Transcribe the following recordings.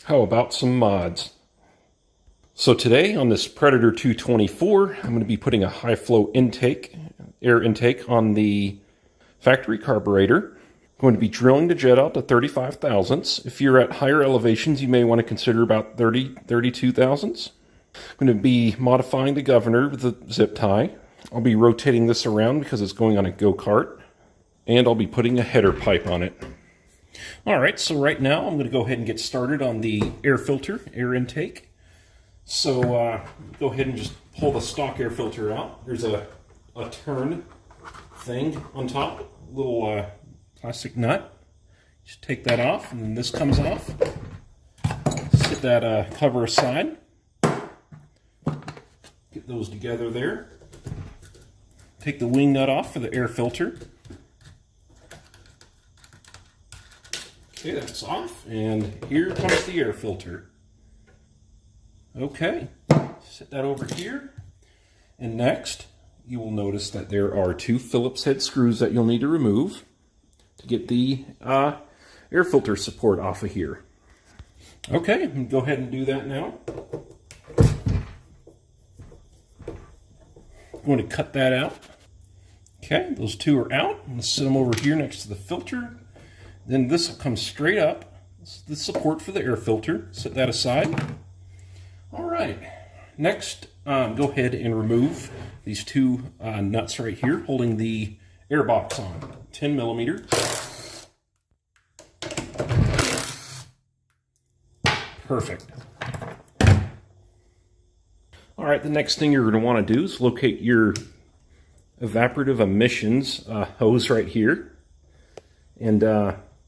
How about some mods? So today on this Predator 224, I'm going to be putting a high flow intake, air intake on the factory carburetor. I'm going to be drilling the jet out to 35 thousandths. If you're at higher elevations, you may want to consider about 32 thousandths. I'm going to be modifying the governor with the zip tie. I'll be rotating this around because it's going on a go-kart. And I'll be putting a header pipe on it. Alright, so right now I'm going to go ahead and get started on the air filter, air intake. So go ahead and just pull the stock air filter out. There's a turn thing on top, little plastic nut. Just take that off, and then this comes off. Set that cover aside. Get those together there. Take the wing nut off for the air filter. Okay, that's off, and here comes the air filter. Okay, set that over here. And next, you will notice that there are two Phillips head screws that you'll need to remove to get the air filter support off of here. Okay, go ahead and do that now. I'm going to cut that out. Okay, those two are out. I'm going to set them over here next to the filter. Then this will come straight up. This is the support for the air filter. Set that aside. All right. Next, go ahead and remove these two nuts right here, holding the air box on. 10 millimeter. Perfect. All right. The next thing you're going to want to do is locate your evaporative emissions hose right here, and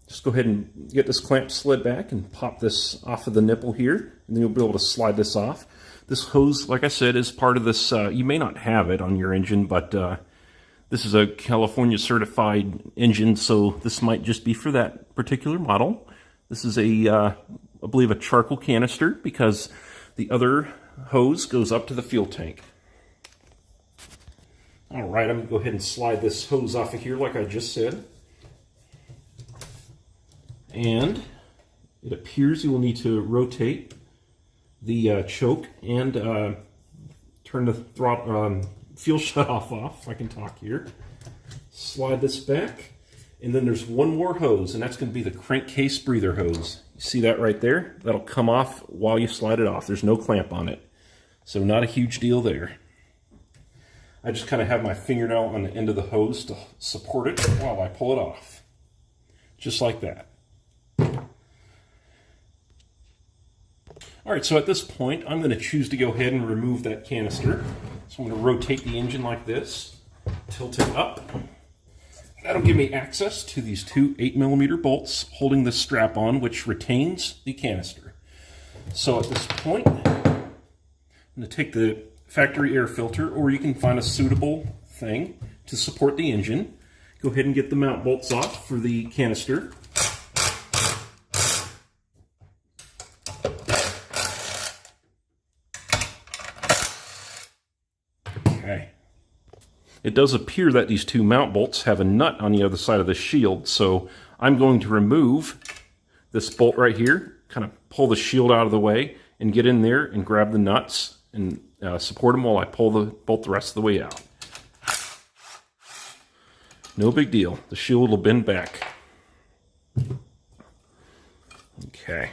just go ahead and get this clamp slid back and pop this off of the nipple here, and then you'll be able to slide this off. This hose, like I said, is part of this. You may not have it on your engine, but this is a California certified engine, so this might just be for that particular model. This is I believe a charcoal canister, because the other hose goes up to the fuel tank. All right, I'm going to go ahead and slide this hose off of here like I just said. And it appears you will need to rotate the choke and turn the throttle, fuel shutoff off, if I can talk here. Slide this back, and then there's one more hose, and that's going to be the crankcase breather hose. You see that right there? That'll come off while you slide it off. There's no clamp on it, so not a huge deal there. I just kind of have my fingernail on the end of the hose to support it while I pull it off. Just like that. All right, so at this point, I'm going to choose to go ahead and remove that canister. So I'm going to rotate the engine like this, tilt it up. That'll give me access to these two 8mm bolts holding this strap on, which retains the canister. So at this point, I'm going to take the factory air filter, or you can find a suitable thing to support the engine. Go ahead and get the mount bolts off for the canister. Okay. It does appear that these two mount bolts have a nut on the other side of the shield, so I'm going to remove this bolt right here, kind of pull the shield out of the way, and get in there and grab the nuts and support them while I pull the bolt the rest of the way out. No big deal. The shield will bend back. Okay.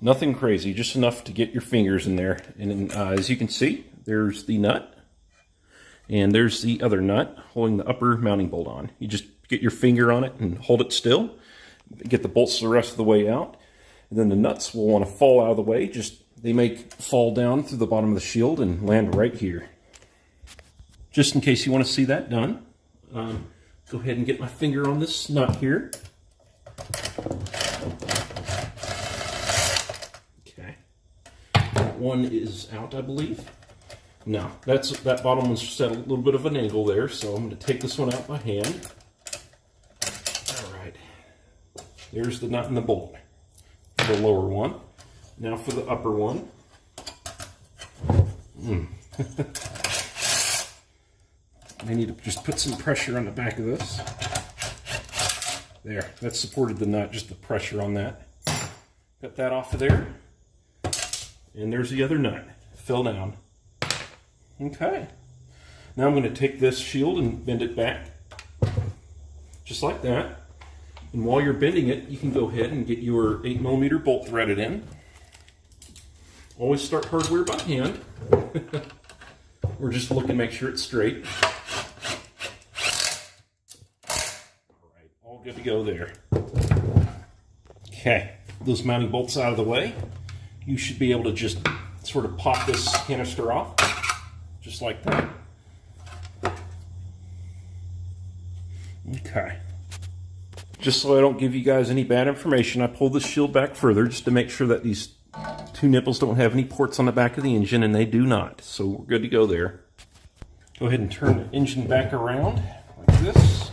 Nothing crazy, just enough to get your fingers in there. And as you can see, there's the nut. And there's the other nut holding the upper mounting bolt on. You just get your finger on it and hold it still. Get the bolts the rest of the way out. And then the nuts will want to fall out of the way. They may fall down through the bottom of the shield and land right here. Just in case you want to see that done, go ahead and get my finger on this nut here. Okay. That one is out, I believe. No, that bottom one's set a little bit of an angle there, so I'm going to take this one out by hand. All right. There's the nut and the bolt. The lower one. Now for the upper one. I need to just put some pressure on the back of this. There, that supported the nut, just the pressure on that. Got that off of there. And there's the other nut. Fell down. Okay. Now I'm going to take this shield and bend it back. Just like that. And while you're bending it, you can go ahead and get your 8mm bolt threaded in. Always start hardware by hand. We're just looking to make sure it's straight. Alright, all good to go there. Okay, those mounting bolts out of the way. You should be able to just sort of pop this canister off. Just like that. Okay. Just so I don't give you guys any bad information, I pulled this shield back further just to make sure that these two nipples don't have any ports on the back of the engine, and they do not. So we're good to go there. Go ahead and turn the engine back around like this.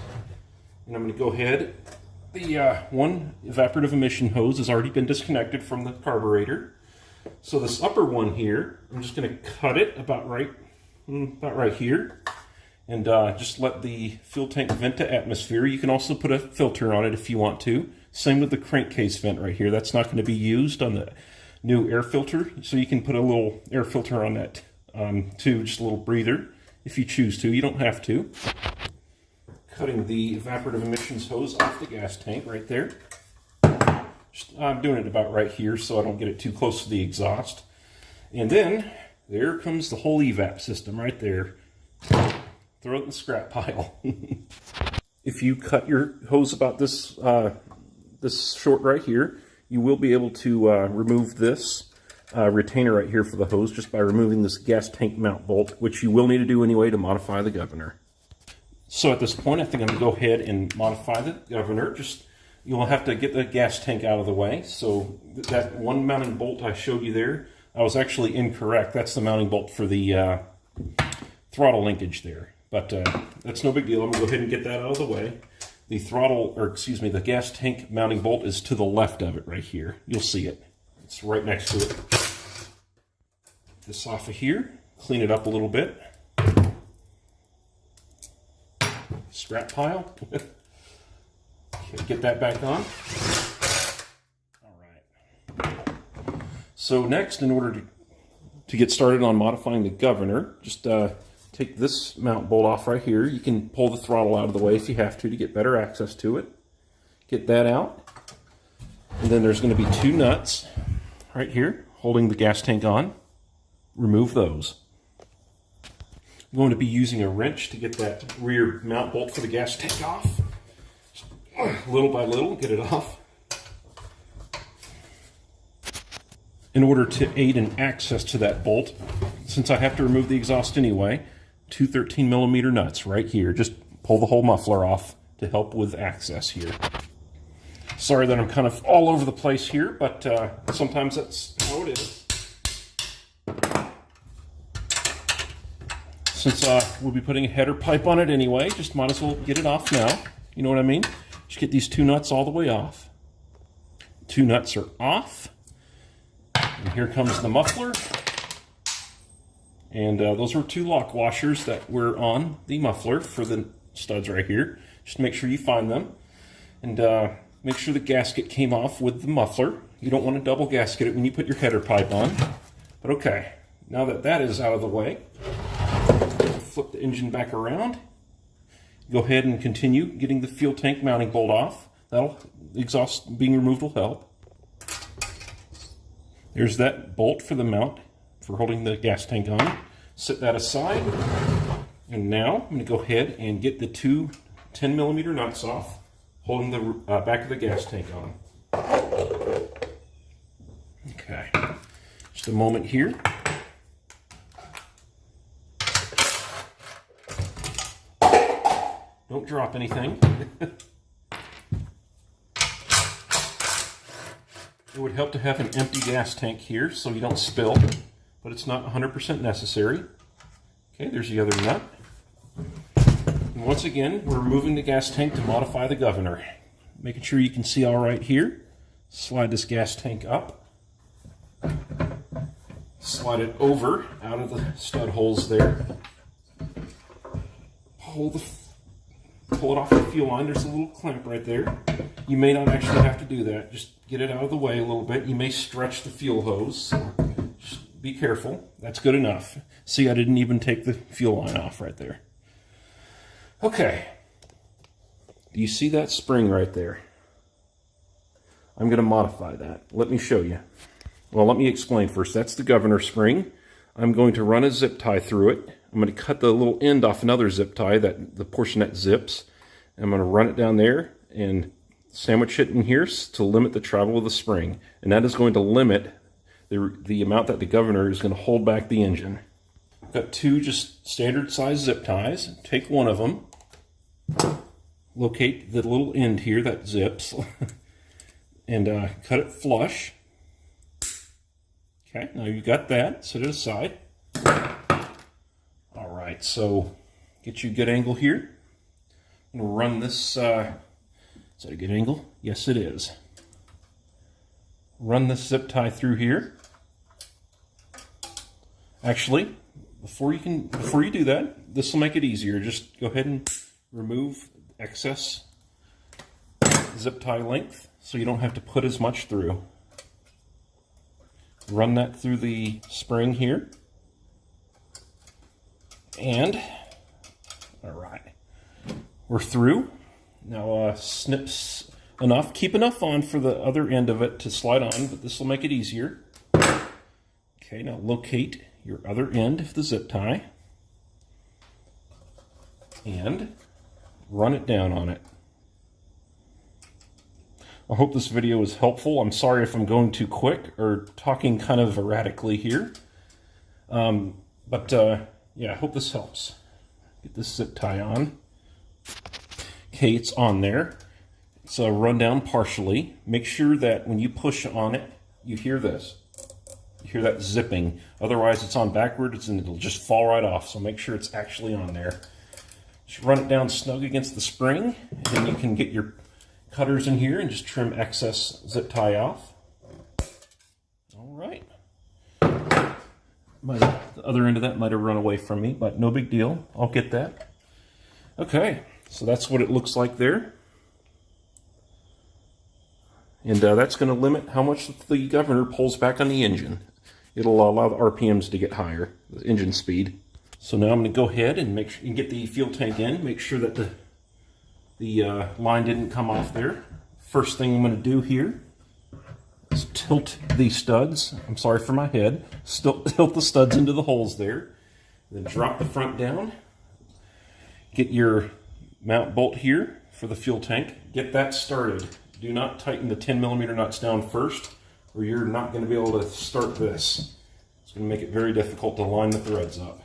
And I'm going to go ahead. The one evaporative emission hose has already been disconnected from the carburetor. So this upper one here, I'm just going to cut it about right here. And just let the fuel tank vent to atmosphere. You can also put a filter on it if you want to. Same with the crankcase vent right here. That's not going to be used on the new air filter. So you can put a little air filter on that too, just a little breather if you choose to. You don't have to. Cutting the evaporative emissions hose off the gas tank right there. I'm doing it about right here so I don't get it too close to the exhaust. And then there comes the whole evap system right there. Throw it in the scrap pile. If you cut your hose about this this short right here, you will be able to remove this retainer right here for the hose just by removing this gas tank mount bolt, which you will need to do anyway to modify the governor. So at this point, I think I'm going to go ahead and modify the governor. You'll have to get the gas tank out of the way. So that one mounting bolt I showed you there, I was actually incorrect. That's the mounting bolt for the throttle linkage there. But that's no big deal. I'm going to go ahead and get that out of the way. The gas tank mounting bolt is to the left of it right here. You'll see it. It's right next to it. This off of here. Clean it up a little bit. Scrap pile. Okay, get that back on. All right. So next, in order to get started on modifying the governor, just take this mount bolt off right here. You can pull the throttle out of the way if you have to get better access to it. Get that out. And then there's going to be two nuts right here holding the gas tank on. Remove those. I'm going to be using a wrench to get that rear mount bolt for the gas tank off. Little by little, get it off. In order to aid in access to that bolt, since I have to remove the exhaust anyway, two 13mm nuts right here. Just pull the whole muffler off to help with access here. Sorry that I'm kind of all over the place here, but sometimes that's how it is. Since we'll be putting a header pipe on it anyway, just might as well get it off now. You know what I mean? Just get these two nuts all the way off. Two nuts are off. And here comes the muffler. And those are two lock washers that were on the muffler for the studs right here. Just make sure you find them. And make sure the gasket came off with the muffler. You don't want to double gasket it when you put your header pipe on. But okay, now that that is out of the way, flip the engine back around. Go ahead and continue getting the fuel tank mounting bolt off. The exhaust being removed will help. There's that bolt for the mount for holding the gas tank on. Set that aside. And now I'm going to go ahead and get the two 10mm nuts off, holding the back of the gas tank on. Okay, just a moment here. Don't drop anything. It would help to have an empty gas tank here so you don't spill, but it's not 100% necessary. Okay, there's the other nut. And once again, we're removing the gas tank to modify the governor. Making sure you can see all right here. Slide this gas tank up. Slide it over out of the stud holes there. Pull it off the fuel line. There's a little clamp right there. You may not actually have to do that. Just get it out of the way a little bit. You may stretch the fuel hose. Just be careful. That's good enough. See, I didn't even take the fuel line off right there. Okay. Do you see that spring right there? I'm going to modify that. Let me show you. Well, let me explain first. That's the governor spring. I'm going to run a zip tie through it. I'm going to cut the little end off another zip tie, the portion that zips. I'm going to run it down there and sandwich it in here to limit the travel of the spring. And that is going to limit the amount that the governor is going to hold back the engine. I've got two just standard size zip ties. Take one of them. Locate the little end here that zips. And cut it flush. Okay, now you got that. Set it aside. All right, so get you a good angle here. I'm going to run this. Is that a good angle? Yes, it is. Run this zip tie through here. Actually, before you do that, this will make it easier. Just go ahead and remove excess zip tie length so you don't have to put as much through. Run that through the spring here. And, all right, we're through. Now snips enough, keep enough on for the other end of it to slide on, but this will make it easier. Okay, now locate your other end of the zip tie and run it down on it. I hope this video is helpful. I'm sorry if I'm going too quick or talking kind of erratically here. Yeah, I hope this helps. Get this zip tie on. Okay, it's on there. It's run down partially. Make sure that when you push on it, you hear this. You hear that zipping. Otherwise, it's on backwards and it'll just fall right off. So make sure it's actually on there. Just run it down snug against the spring, and then you can get your cutters in here and just trim excess zip tie off. All right. The other end of that might have run away from me, but no big deal. I'll get that. Okay, so that's what it looks like there. And that's going to limit how much the governor pulls back on the engine. It'll allow the RPMs to get higher, the engine speed. So now I'm going to go ahead and make sure and get the fuel tank in. Make sure that the line didn't come off there. First thing I'm going to do here is tilt the studs. I'm sorry for my head. Tilt the studs into the holes there. Then drop the front down. Get your mount bolt here for the fuel tank. Get that started. Do not tighten the 10mm nuts down first, or you're not going to be able to start this. It's going to make it very difficult to line the threads up.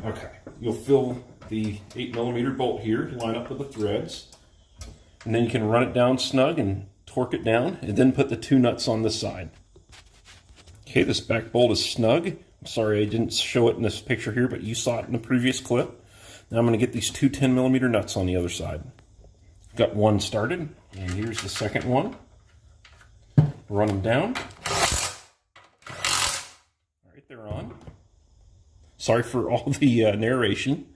Okay, you'll fill the 8mm bolt here, line up with the threads, and then you can run it down snug and torque it down, and then put the two nuts on this side. Okay, this back bolt is snug. I'm sorry I didn't show it in this picture here, but you saw it in the previous clip. Now I'm going to get these two 10mm nuts on the other side. Got one started, and here's the second one. Run them down. All right, they're on. Sorry for all the narration.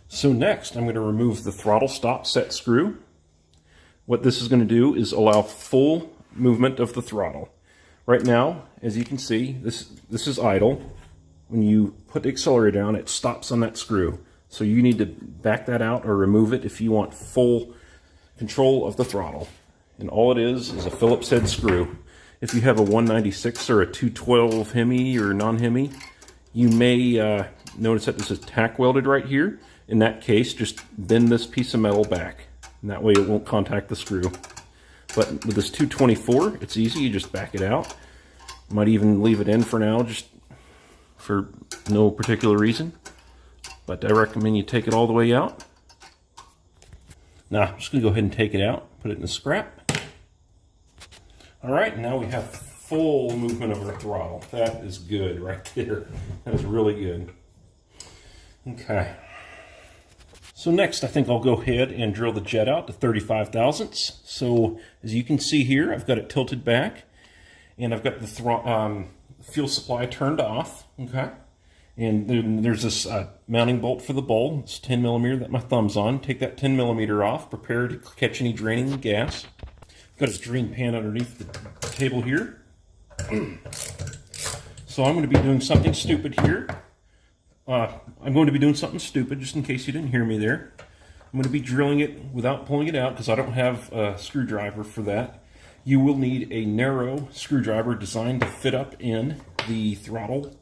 So next, I'm going to remove the throttle stop set screw. What this is going to do is allow full movement of the throttle. Right now, as you can see, this is idle. When you put the accelerator down, it stops on that screw. So you need to back that out or remove it if you want full control of the throttle. And all it is a Phillips head screw. If you have a 196 or a 212 Hemi or non-Hemi, you may notice that this is tack welded right here. In that case, just bend this piece of metal back, and that way it won't contact the screw. But with this 224, it's easy. You just back it out. Might even leave it in for now, just for no particular reason. But I recommend you take it all the way out. Now, I'm just going to go ahead and take it out, put it in the scrap. All right, now we have full movement of our throttle. That is good right there. That is really good. Okay. So next, I think I'll go ahead and drill the jet out to 35 thousandths. So as you can see here, I've got it tilted back, and I've got the fuel supply turned off. Okay. And then there's this mounting bolt for the bowl. It's 10mm that my thumb's on. Take that 10mm off. Prepare to catch any draining gas. Got a drain pan underneath the table here. So I'm going to be doing something stupid here. I'm going to be doing something stupid, just in case you didn't hear me there. I'm going to be drilling it without pulling it out because I don't have a screwdriver for that. You will need a narrow screwdriver designed to fit up in the throttle,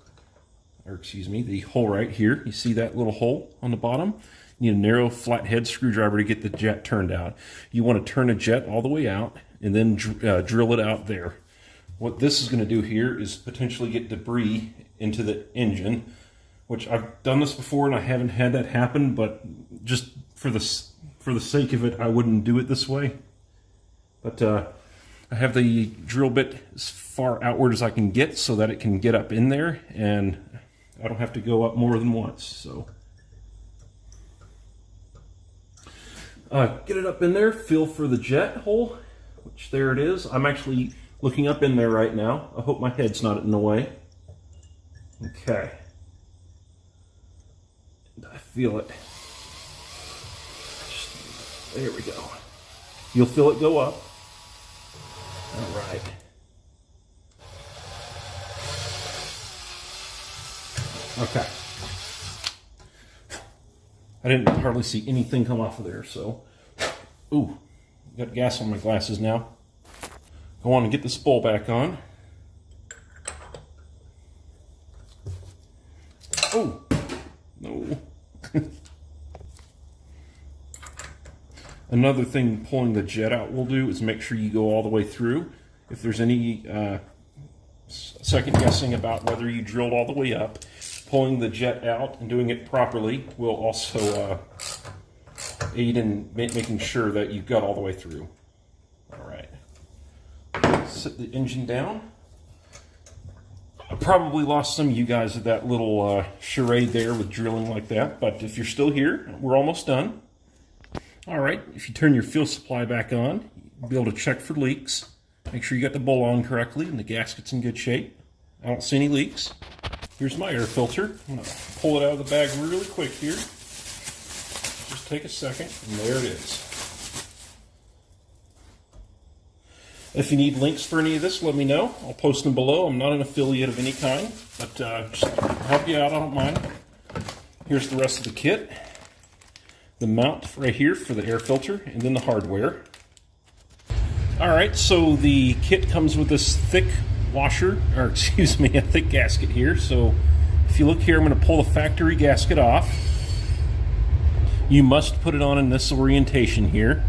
or excuse me, the hole right here. You see that little hole on the bottom? You need a narrow flathead screwdriver to get the jet turned out. You want to turn a jet all the way out and then drill it out there. What this is going to do here is potentially get debris into the engine, which I've done this before and I haven't had that happen, but just for the sake of it, I wouldn't do it this way. But I have the drill bit as far outward as I can get so that it can get up in there, and I don't have to go up more than once. So get it up in there, feel for the jet hole, which there it is. I'm actually looking up in there right now. I hope my head's not in the way. Okay. I feel it. There we go. You'll feel it go up. All right. Okay. I didn't hardly see anything come off of there, so. Ooh, got gas on my glasses now. Go on and get the spool back on. Oh, no. Another thing pulling the jet out will do is make sure you go all the way through. If there's any second guessing about whether you drilled all the way up, pulling the jet out and doing it properly will also aid in making sure that you got all the way through. All right. Set the engine down. I probably lost some of you guys at that little charade there with drilling like that, but if you're still here, we're almost done. All right, if you turn your fuel supply back on, you'll be able to check for leaks. Make sure you got the bowl on correctly and the gasket's in good shape. I don't see any leaks. Here's my air filter. I'm going to pull it out of the bag really quick here. Just take a second, and there it is. If you need links for any of this, let me know. I'll post them below. I'm not an affiliate of any kind, but just help you out, I don't mind. Here's the rest of the kit. The mount right here for the air filter, and then the hardware. All right, so the kit comes with this thick washer, or excuse me, a thick gasket here. So if you look here, I'm going to pull the factory gasket off. You must put it on in this orientation here,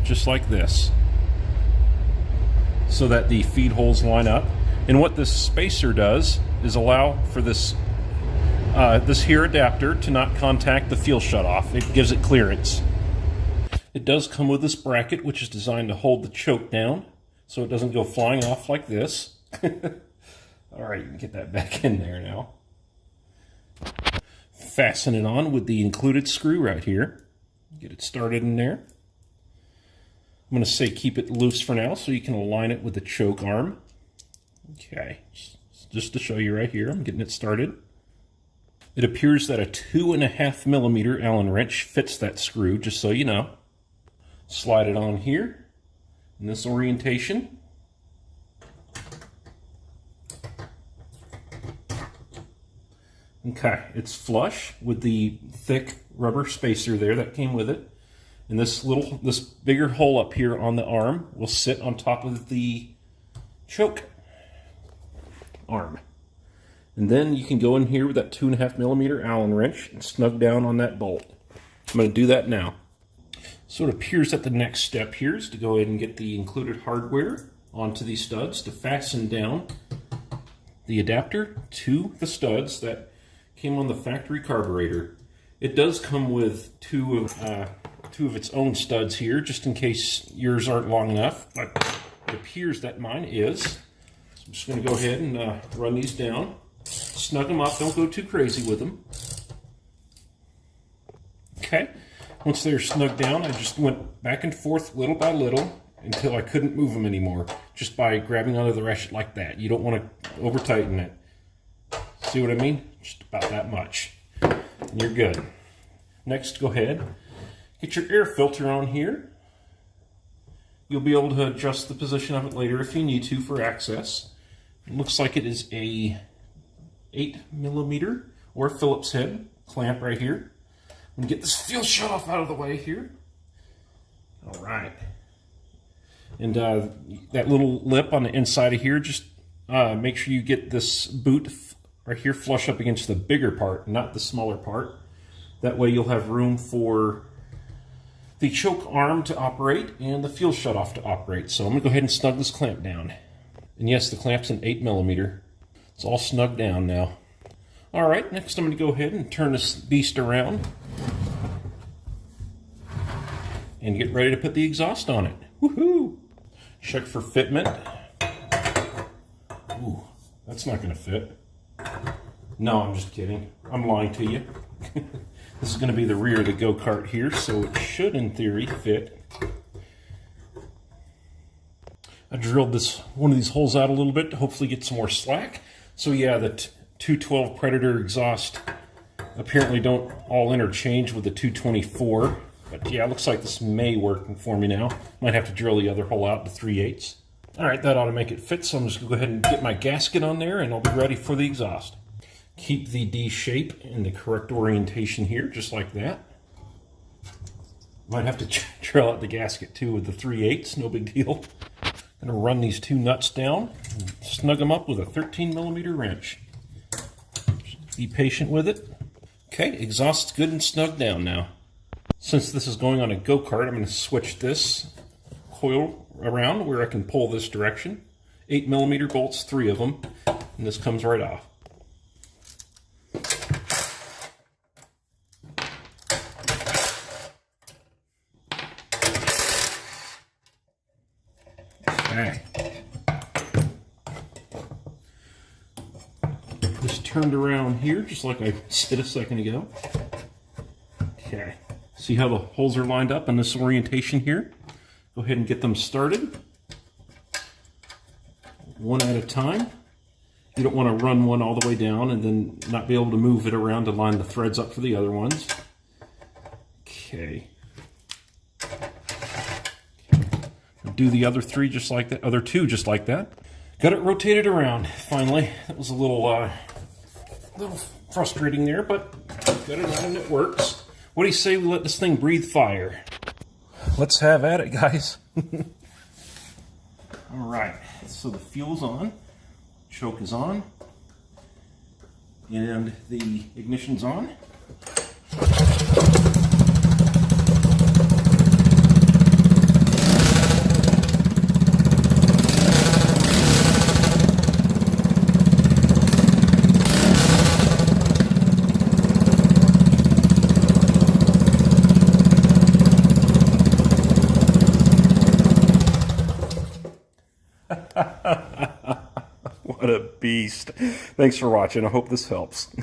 just like this, so that the feed holes line up. And what this spacer does is allow for this this here adapter to not contact the fuel shutoff. It gives it clearance. It does come with this bracket, which is designed to hold the choke down so it doesn't go flying off like this. All right, you can get that back in there now. Fasten it on with the included screw right here. Get it started in there. I'm going to say keep it loose for now so you can align it with the choke arm. Okay, just to show you right here, I'm getting it started. It appears that a 2.5 millimeter Allen wrench fits that screw, just so you know. Slide it on here in this orientation. Okay, it's flush with the thick rubber spacer there that came with it. And this bigger hole up here on the arm will sit on top of the choke arm. And then you can go in here with that 2.5 millimeter Allen wrench and snug down on that bolt. I'm going to do that now. So it appears that the next step here is to go ahead and get the included hardware onto these studs to fasten down the adapter to the studs that came on the factory carburetor. It does come with two of its own studs here, just in case yours aren't long enough, but it appears that mine is. So I'm just going to go ahead and run these down. Snug them up, don't go too crazy with them. Okay, once they're snugged down, I just went back and forth little by little until I couldn't move them anymore, just by grabbing onto the ratchet like that. You don't want to over tighten it. See what I mean? Just about that much. And you're good. Next, go ahead, get your air filter on here. You'll be able to adjust the position of it later if you need to for access. It looks like it is a 8mm or Phillips head clamp right here. I'm gonna get this fuel shutoff out of the way here. All right. And that little lip on the inside of here, just make sure you get this boot right here flush up against the bigger part, not the smaller part. That way you'll have room for the choke arm to operate and the fuel shutoff to operate. So I'm gonna go ahead and snug this clamp down. And yes, the clamp's an 8mm. It's all snugged down now. All right, next I'm gonna go ahead and turn this beast around and get ready to put the exhaust on it. Woohoo! Check for fitment. Ooh, that's not gonna fit. No, I'm just kidding. I'm lying to you. This is gonna be the rear of the go-kart here, so it should, in theory, fit. I drilled one of these holes out a little bit to hopefully get some more slack. So yeah, the 212 Predator exhaust apparently don't all interchange with the 224. But yeah, it looks like this may work for me now. Might have to drill the other hole out to 3/8. All right, that ought to make it fit. So I'm just gonna go ahead and get my gasket on there and I'll be ready for the exhaust. Keep the D shape in the correct orientation here, just like that. Might have to drill out the gasket too with the 3/8, no big deal. I'm gonna run these two nuts down and snug them up with a 13mm wrench. Just be patient with it. Okay, exhaust's good and snugged down now. Since this is going on a go-kart, I'm going to switch this coil around where I can pull this direction. 8mm bolts, 3 of them, and this comes right off. Okay. This turned around here, just like I said a second ago. Okay. See how the holes are lined up in this orientation here? Go ahead and get them started. One at a time. You don't want to run one all the way down and then not be able to move it around to line the threads up for the other ones. Okay. Do the other 3 just like that, other 2 just like that. Got it rotated around, finally. That was a little frustrating there, but got it on and it works. What do you say we let this thing breathe fire? Let's have at it, guys. All right, so the fuel's on, choke is on, and the ignition's on. What a beast. Thanks for watching. I hope this helps.